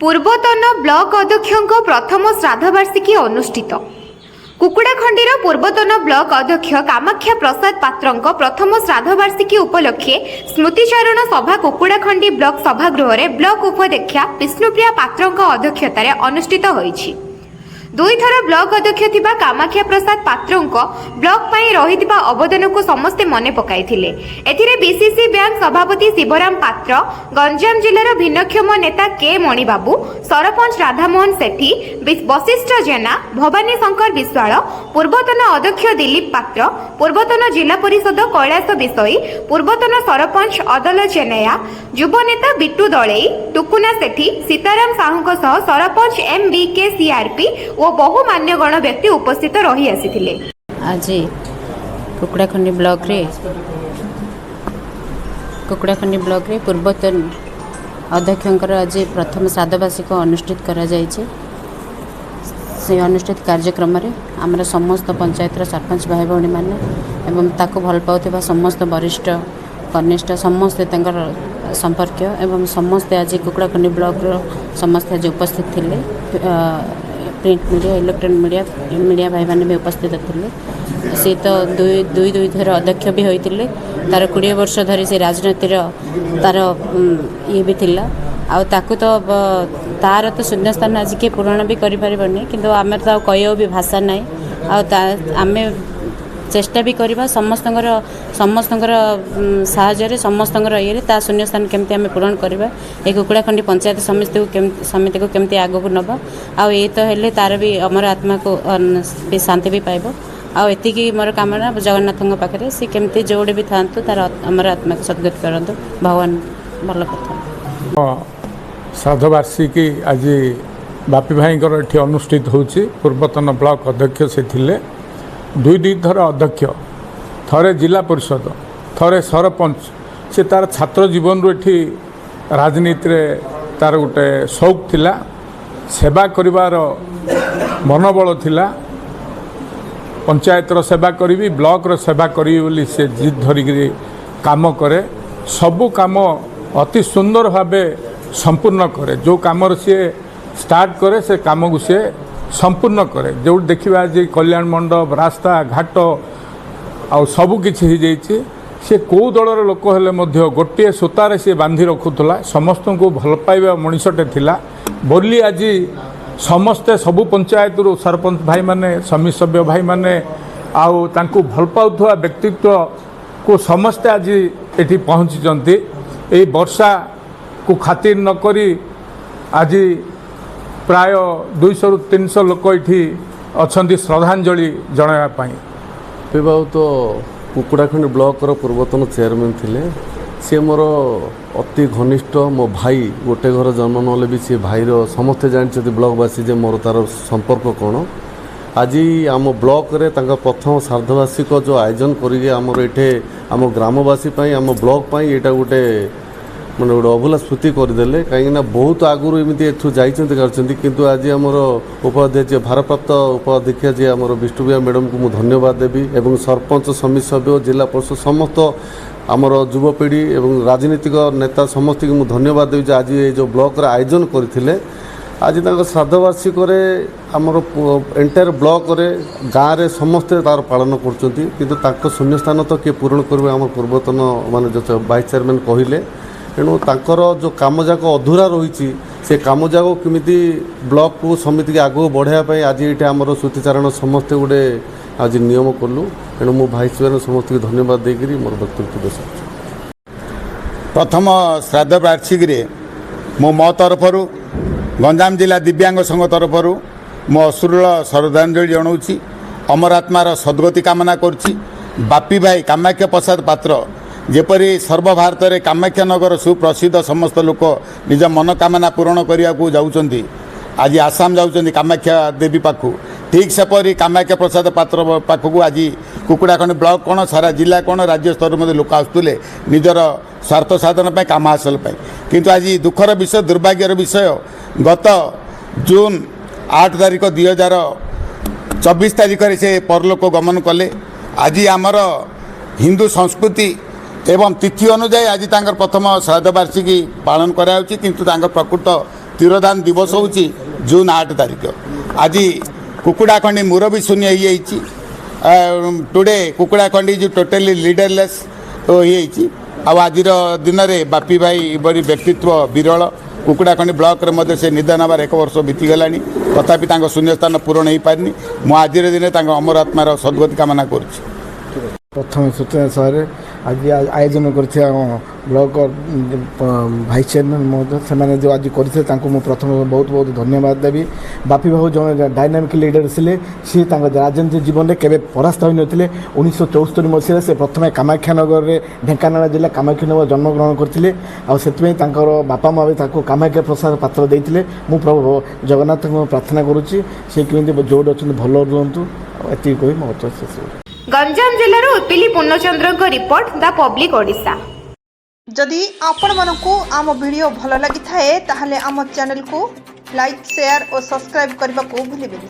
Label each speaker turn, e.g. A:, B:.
A: पूर्वतन ब्लॉक अध्यक्ष प्रथम श्राद्धवार्षिकी अनुष्ठित। कुकुड़ाखंडीर पूर्वतन ब्लॉक अध्यक्ष कामाख्या प्रसाद पात्र प्रथम श्राद्धवार्षिकी उपलक्षे स्मृतिचारण सभा कुकुड़ाखंडी ब्लॉक सभागृह में ब्लॉक उपाध्यक्षा विष्णुप्रिया पात्र अध्यक्षतार अनुष्ठित होईछि। दुई थर ब्लॉक अध्यक्ष थिबा कामाख्या प्रसाद पात्र ब्लॉक पाई रहिथिबा अवदान को समस्ते मने पकाइथिले। एथिरे बीसीसी बैंक सभापति शिवराम पात्र, गंजाम जिलार भिन्नक्षम नेता के मणिबाबू, सरपंच राधामोहन सेठी, वशिष्ठ जेना, भवानी शंकर विश्वाल, पूर्वतन अध्यक्ष दिलीप पात्र, पूर्वतन जिला परिषद कैलाश विषयी, पूर्वतन सरपंच अदल चेन्नैया, युव नेता बिट्टू दलई, टुकुना सेठी, सीताराम साहू सह सरपंच MBK CRP और बहु मान्यगण व्यक्ति उपस्थित रही आसीथिले।
B: आज कुकुड़ाखंडी ब्लॉक रे पूर्वतन अध्यक्षर आज प्रथम श्राद्धवार्षिक अनुष्ठित करा जायछि। से अनुष्ठित कार्यक्रम रे आमर समस्त पंचायतर सरपंच भाई भौणी माने एवं ताको भल पाउथिबा समस्त वरिष्ठ कनिष्ठ समस्ते संपर्क एवं समस्ते आज कुकुड़ाखंडी ब्लॉक समस्त आज उपस्थित थिले। प्रिंट मीडिया, इलेक्ट्रोनिक मीडिया भाई मैंने भी उपस्थित थे। सी तो दुई थर अध्यक्ष भी होते तार 20 वर्ष धरी से राजनीतिर तार ये भी थिला आकु तो तार तो शून्य स्थान आज किए पूरण भी करें कि आम तो कह भी भाषा ना आम चेष्टा भी करवा समस्त साहाय्य समस्त ये शून्य स्थान केमती आम पूरण करवा ये कुकुड़ाखंडी पंचायत समिति को केमती आगक नवा आए तो हेल्ले तार भी अमर आत्मा को भी शांति भी पाइब आती मोर कामना जगन्नाथ पाखे सी केमती जोड़े भी था तार अमर आत्मा को सद्गति करतु भगवान भल कर।
C: श्राद्धवार्षिकी आज बापी भाई अनुष्ठित होची। पूर्वतन ब्लॉक अध्यक्ष से थिले, दुई थर अध्यक्ष, थरे जिला परिषद, थरे सरपंच। से तार छात्र जीवन एठी राजनीति रे तार गोटे शौक थिला, सेवा करिवार मनोबल थिला। पंचायतर सेवा करी, ब्लॉक सेवा करी बोली से जिद धरिकी काम करे। सबु काम अति सुंदर भावे संपूर्ण करे। जो काम सी स्टार्ट करे से काम को सी संपूर्ण करे। जो देखा आज कल्याण मंडप, रास्ता घाट आ सबकि हो जाइए। सी कौ दलर लोक हेले मध्य गोटे सूतार सी बांधि रखुला, समस्त को भल पाइबा मनीषटे थिला बोली आज समस्ते सबु पंचायत सरपंच भाई माने, समिति सभ्य भाई माने आउ तांको भल पाउथुवा व्यक्तित्व को समस्ते आज एठी पहुँची। ए वर्षा को खातिर न करी आज प्राय 200 ରୁ 300 लोक ये अच्छा श्रद्धांजलि जनावाई।
D: बाबू तो कुकुड़ाखंडी ब्लॉक पूर्वतन चेयरमैन थिले। सी मोर अति घनिष्ठ मो भाई, गोटे घर जन्म ना भी सी भाईर समस्ते जानते ब्लॉकवासी जे मोर तार संपर्क कौन। आज आम ब्लॉक रे तांका प्रथम श्राद्धवार्षिक जो आयोजन करिके आमर एठे आम ग्रामवासी आम ब्लॉक यहाँ गोटे मैंने गोटे अभूला स्मृति करदे। कहीं बहुत आगुरी एमती एठू जाइंट किंतु आज आमर उपाध्यक्ष भारप्राप्त उपाध्यक्ष जी आम विष्णुप्रिया मैडम को मुझे धन्यवाद देवी एवं सरपंच समिति सभ्य जिला परिषद समस्त आमर युवपीढ़ी एवं राजनीतिक नेता समस्त को मुझे धन्यवाद देवी आज ये जो ब्लॉक रे आयोजन करते। आज श्राद्धवार्षिक आमर एंटायर ब्लॉक रे गाँव रे समस्ते तार पालन कर शून्य स्थान तो किए पूरण करेंगे आम पूर्वतन मान जो वाइस चेयरमैन कहले। तेणु तांकर जो काम जाक अधूरा रही से काम जाक केमिति ब्लॉक को समिति के आगू बढ़ाई आज ये आमर श्रुतिचारण समस्ते गोटे आज नियम कलु। तेणु मो भाई चेयरमैन समस्त को धन्यवाद देकर मोर वक्तव्य देश।
E: प्रथम श्राद्ध वार्षिक मो तरफ गंजाम जिला दिव्यांग संघ तरफ मो अश्रुल श्रद्धांजलि जनाऊँगी। अमर आत्मार सद्गति कामना करुच्ची। बापी भाई कामाख्या प्रसाद पात्र जेपरी सर्वभारत में कामाख्या नगर सुप्रसिद्ध समस्त लोक निज मनोकामना पूरण करने को जाऊँगी। आज आसाम जाऊँगी कामाख्या देवी पाखु, ठीक सेपरी कामाख्या प्रसाद पात्र पाखक आज कुकुड़ाखंडी ब्लॉक कौन सारा जिला कौन राज्य स्तर में लोक आसुले निजर स्वार्थ साधन पर काम हासिल किंतु आज दुखर विषय दुर्भाग्यर विषय गत जून 8 तारिख 2024 तारिख से परलोक गमन कले। आज आमर हिंदू संस्कृति एवं तिथि अनुजाई आज प्रथम श्राद्धवार्षिकी पालन करायाउछि किंतु प्रकृत ତିରୋଧାନ ଦିବସ ହେଉଛି ଜୁନ୍ 8 ତାରିଖ। ଆଜି କୁକୁଡ଼ାଖଣ୍ଡି ମୁରବି ଶୂନ୍ୟ ହେଇଯାଇଛି। ଟୁଡେ କୁକୁଡ଼ାଖଣ୍ଡି ଇଜ୍ ଟୋଟାଲି ଲିଡରଲେସ୍ ହୋଇଯାଇଛି। ଆଉ ଆଜିର ଦିନରେ ବାପି ଭାଇ ଏଭଳି ବ୍ୟକ୍ତିତ୍ୱ ବିରଳ। କୁକୁଡ଼ାଖଣ୍ଡି ବ୍ଲକରେ ମଧ୍ୟ ସେ ନିଧନ ହେବାର 1 ବର୍ଷ ବିତିଗଲାଣି, ତଥାପି ତାଙ୍କ ଶୂନ୍ୟସ୍ଥାନ ପୂରଣ ହୋଇପାରିନି। ମୁଁ ଆଜିର ଦିନେ ତାଙ୍କ ଅମର ଆତ୍ମାର ସଦ୍ଗତି କାମନା କରୁଛି।
F: ପ୍ରଥମେ ସୂଚନା ସହରରେ ଆଜି ଆୟୋଜନ କରିଥିବା ବ୍ଲକ ଭାଇସ୍ ଚେୟାରମ୍ୟାନ୍ ମହୋଦୟ ସେମାନେ ଯେଉଁ ଆଜି କରିଥିଲେ ତାଙ୍କୁ ମୁଁ ପ୍ରଥମେ ବହୁତ ବହୁତ ଧନ୍ୟବାଦ ଦେବି। ବାପି ବାବୁ ଜଣେ ଡାଇନାମିକ୍ ଲିଡର ଥିଲେ। ସିଏ ତାଙ୍କ ରାଜନୀତି ଜୀବନରେ କେବେ ପରାସ୍ତ ହୋଇନଥିଲେ। 1974 ମସିହାରେ ସେ ପ୍ରଥମେ କାମାକ୍ଷାନଗରରେ ଢେଙ୍କାନାଳ ଜିଲ୍ଲା କାମାକ୍ଷାନଗର ଜନ୍ମଗ୍ରହଣ କରିଥିଲେ। ଆଉ ସେଥିପାଇଁ ତାଙ୍କର ବାପା ମା ବି ତାଙ୍କୁ କାମାକ୍ଷା ପ୍ରସାଦ ପାତ୍ର ଦେଇଥିଲେ। ମୁଁ ପ୍ରଭୁ ଜଗନ୍ନାଥଙ୍କୁ ପ୍ରାର୍ଥନା କରୁଛି ସେ କେମିତି ଯେଉଁଠି ଅଛନ୍ତି ଭଲ ରୁହନ୍ତୁ। ଏତିକି କହି ମୋ କଥା ଶେଷ।
A: ଗଞ୍ଜାମ ଜିଲ୍ଲାରୁ ଉତ୍ପିଲି ପୂର୍ଣ୍ଣଚନ୍ଦ୍ରଙ୍କ ରିପୋର୍ଟ ଦ ପବ୍ଲିକ୍ ଓଡ଼ିଶା।
G: जदि आपंक आम भिडी भल लगी थाए ताहले आम चैनल को लाइक शेयर और सब्सक्राइब करने को भूलिए।